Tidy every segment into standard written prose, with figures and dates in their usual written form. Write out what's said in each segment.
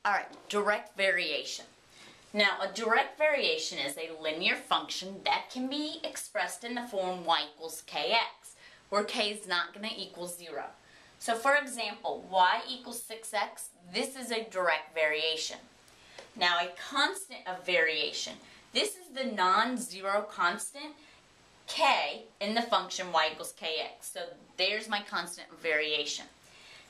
Alright, direct variation. Now, a direct variation is a linear function that can be expressed in the form y equals kx, where k is not going to equal 0. So, for example, y equals 6x, this is a direct variation. Now, a constant of variation. This is the non-zero constant, k, in the function y equals kx. So, there's my constant of variation.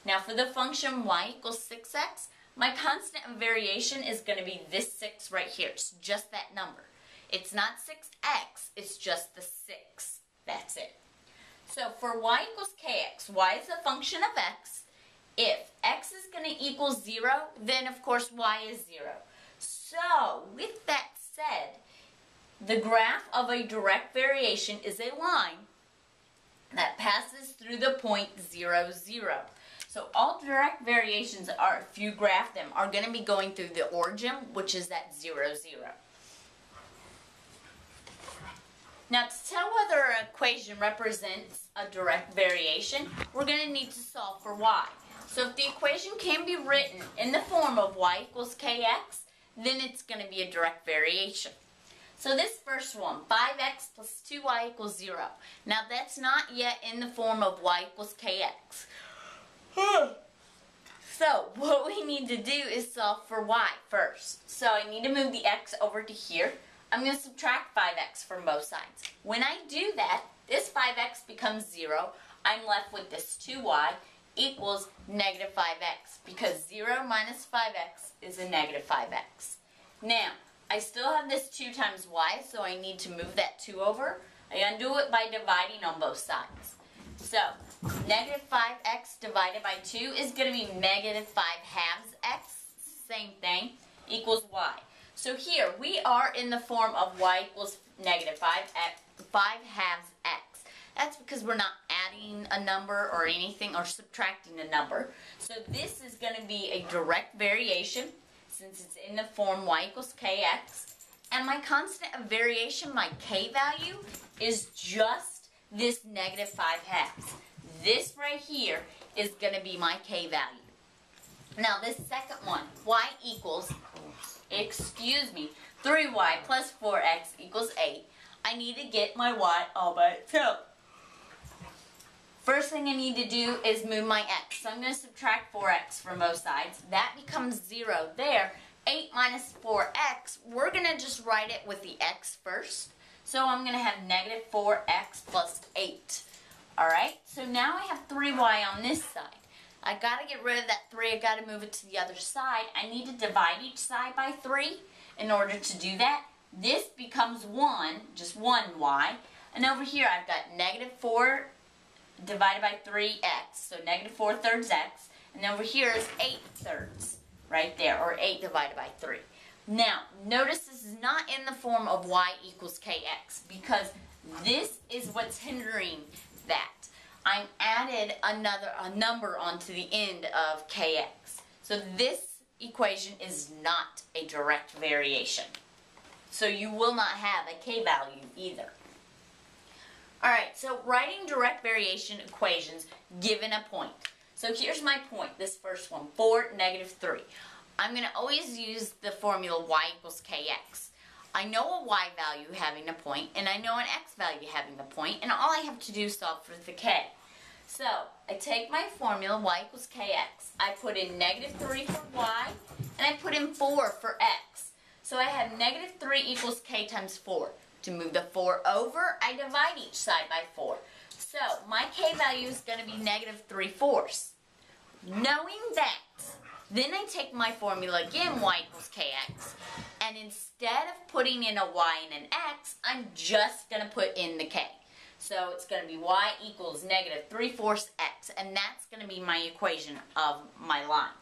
Now, for the function y equals 6x, my constant of variation is going to be this 6 right here. It's just that number. It's not 6x, it's just the 6. That's it. So for y equals kx, y is a function of x. If x is going to equal 0, then of course y is 0. So with that said, the graph of a direct variation is a line that passes through the point 0, 0. So all direct variations are, if you graph them, are going to be going through the origin, which is at 0, 0. Now to tell whether an equation represents a direct variation, we're going to need to solve for y. So if the equation can be written in the form of y equals kx, then it's going to be a direct variation. So this first one, 5x plus 2y equals 0. Now that's not yet in the form of y equals kx. So what we need to do is solve for y first. So I need to move the x over to here. I'm going to subtract 5x from both sides. When I do that, this 5x becomes 0. I'm left with this 2y equals negative 5x, because 0 minus 5x is a negative 5x. Now, I still have this 2 times y, so I need to move that 2 over. I undo it by dividing on both sides. So, negative 5x divided by 2 is going to be negative 5 halves x, same thing, equals y. So here, we are in the form of y equals negative 5 halves x. That's because we're not adding a number or anything, or subtracting a number. So this is going to be a direct variation, since it's in the form y equals kx. And my constant of variation, my k value, is just this negative 5 halves. This right here is going to be my k value. Now this second one, y equals, 3y plus 4x equals 8. I need to get my y all by itself. First thing I need to do is move my x. So I'm going to subtract 4x from both sides. That becomes 0 there. 8 minus 4x, we're going to just write it with the x first. So I'm going to have negative 4x plus 8. Alright, so now I have 3y on this side. I got to get rid of that 3. I got to move it to the other side. I need to divide each side by 3 in order to do that. This becomes 1, just 1y. And over here I've got negative 4 divided by 3x. So negative 4 thirds x. And over here is 8 thirds. Right there, or 8 divided by 3. Now, notice this is not in the form of y equals kx, because this is what's hindering that. I added a number onto the end of kx. So this equation is not a direct variation. So you will not have a k value either. Alright, so writing direct variation equations given a point. So here's my point, this first one, 4, negative 3. I'm going to always use the formula y equals kx. I know a y value having a point, and I know an x value having a point, and all I have to do is solve for the k. So, I take my formula, y equals kx. I put in negative 3 for y, and I put in 4 for x. So I have negative 3 equals k times 4. To move the 4 over, I divide each side by 4. So, my k value is going to be negative 3/4. Knowing that, then I take my formula again, y equals kx, and instead of putting in a y and an x, I'm just going to put in the k. So, it's going to be y equals negative 3/4 x, and that's going to be my equation of my line.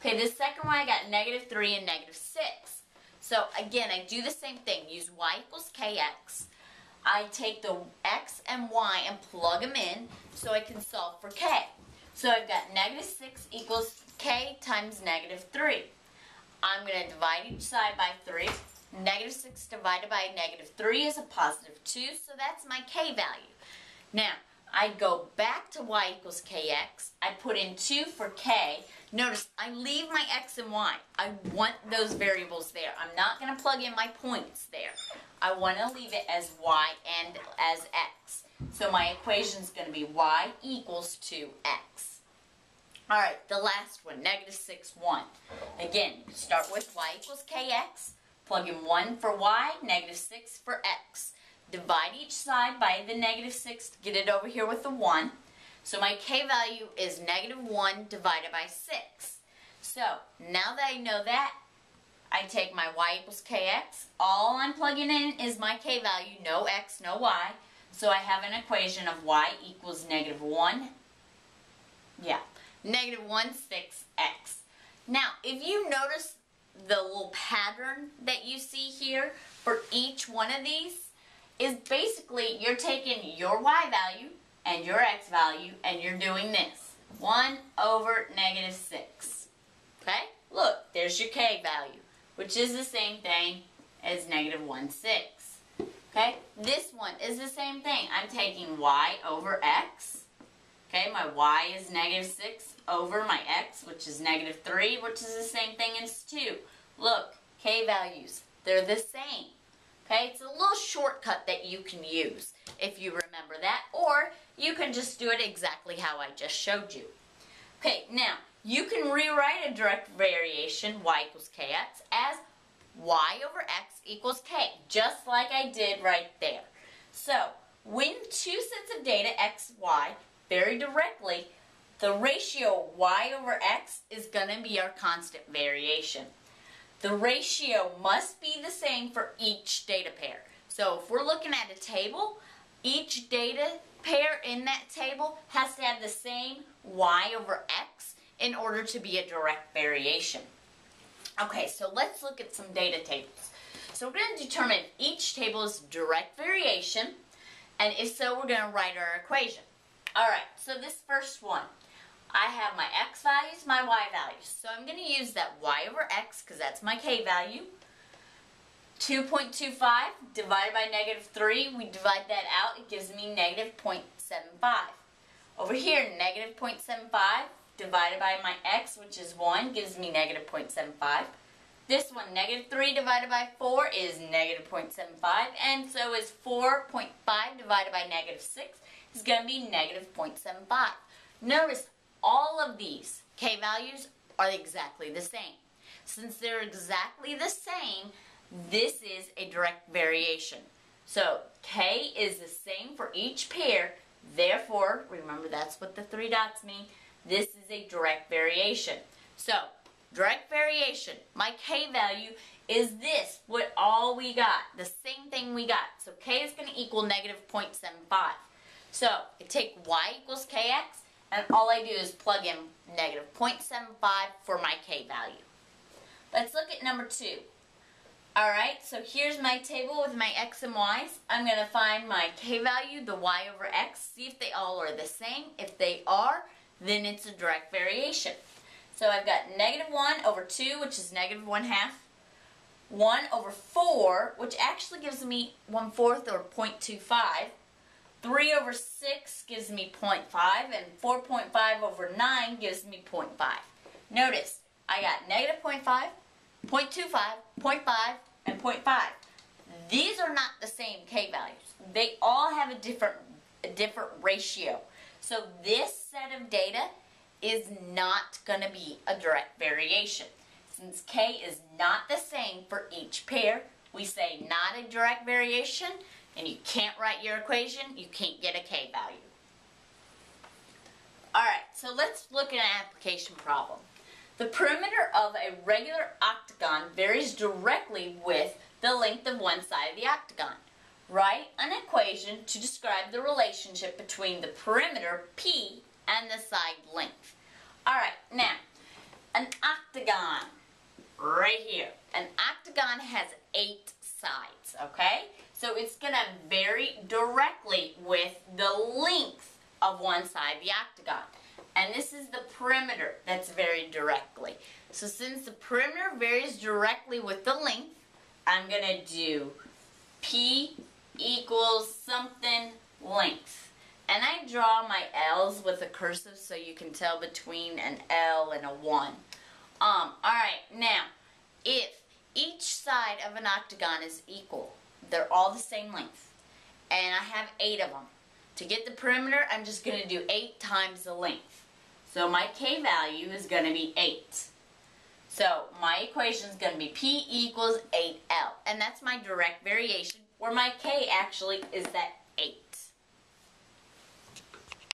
Okay, the second one I got negative 3 and negative 6. So, again, I do the same thing. Use y equals kx. I take the x and y and plug them in so I can solve for k. So I've got negative 6 equals k times negative 3. I'm going to divide each side by 3. Negative 6 divided by negative 3 is a positive 2, so that's my k value. Now, I go back to y equals kx. I put in 2 for k. Notice I leave my x and y. I want those variables there. I'm not going to plug in my points there. I want to leave it as y and as x. So my equation is going to be y equals 2x. Alright, the last one, negative 6, 1. Again, start with y equals kx. Plug in 1 for y, negative 6 for x. Divide each side by the negative 6 to get it over here with the 1. So my k value is negative 1 divided by 6. So now that I know that, I take my y equals kx. All I'm plugging in is my k value, no x, no y. So I have an equation of y equals negative 1. Yeah, negative 1, 6x. Now, if you notice the little pattern that you see here for each one of these, is basically you're taking your y value and your x value and you're doing this. 1 over negative 6. Okay? Look, there's your k value, which is the same thing as negative 1, 6. Okay? This one is the same thing. I'm taking y over x. Okay, my y is negative 6 over my x, which is negative 3, which is the same thing as 2. Look, k values, they're the same. Okay, it's a little shortcut that you can use if you remember that, or you can just do it exactly how I just showed you. Okay, now, you can rewrite a direct variation, y equals kx, as y over x equals k, just like I did right there. So, when two sets of data, x, y, vary directly, the ratio y over x is going to be our constant variation. The ratio must be the same for each data pair. So if we're looking at a table, each data pair in that table has to have the same y over x in order to be a direct variation. Okay, so let's look at some data tables. So we're going to determine if each table is direct variation, and if so, we're going to write our equation. Alright, so this first one, I have my x values, my y values. So I'm going to use that y over x because that's my k value. 2.25 divided by negative 3, we divide that out, it gives me negative 0.75. Over here, negative 0.75 divided by my x, which is 1, gives me negative 0.75. This one, negative 3 divided by 4 is negative 0.75, and so is 4.5 divided by negative 6 is going to be negative 0.75. Notice all of these k values are exactly the same. Since they're exactly the same, this is a direct variation. So k is the same for each pair, therefore, remember that's what the 3 dots mean, this is a direct variation. So, direct variation, my k value is this, what all we got, the same thing we got. So k is going to equal negative 0.75. So, I take y equals kx, and all I do is plug in negative 0.75 for my k value. Let's look at number 2. Alright, so here's my table with my x and y's. I'm going to find my k value, the y over x, see if they all are the same. If they are, then it's a direct variation. So I've got negative 1 over 2, which is negative 1/2. 1 over 4, which actually gives me 1/4 or 0.25. 3 over 6 gives me 0.5, and 4.5 over 9 gives me 0.5. Notice, I got negative 0.5, 0.25, 0.5, and 0.5. These are not the same k values. They all have a different ratio. So this set of data is not going to be a direct variation. Since k is not the same for each pair, we say not a direct variation, and you can't write your equation, you can't get a k value. Alright, so let's look at an application problem. The perimeter of a regular octagon varies directly with the length of one side of the octagon. Write an equation to describe the relationship between the perimeter, P, and the side length. Alright, now, an octagon, right here. An octagon has 8 sides, okay? So it's going to vary directly with the length of one side of the octagon. And this is the perimeter that's varied directly. So since the perimeter varies directly with the length, I'm going to do P equals something length. And I draw my L's with a cursive so you can tell between an L and a 1. Alright, now, if each side of an octagon is equal, they're all the same length, and I have 8 of them. To get the perimeter, I'm just going to do 8 times the length. So my K value is going to be 8. So my equation is going to be P equals 8L. And that's my direct variation, where my K actually is that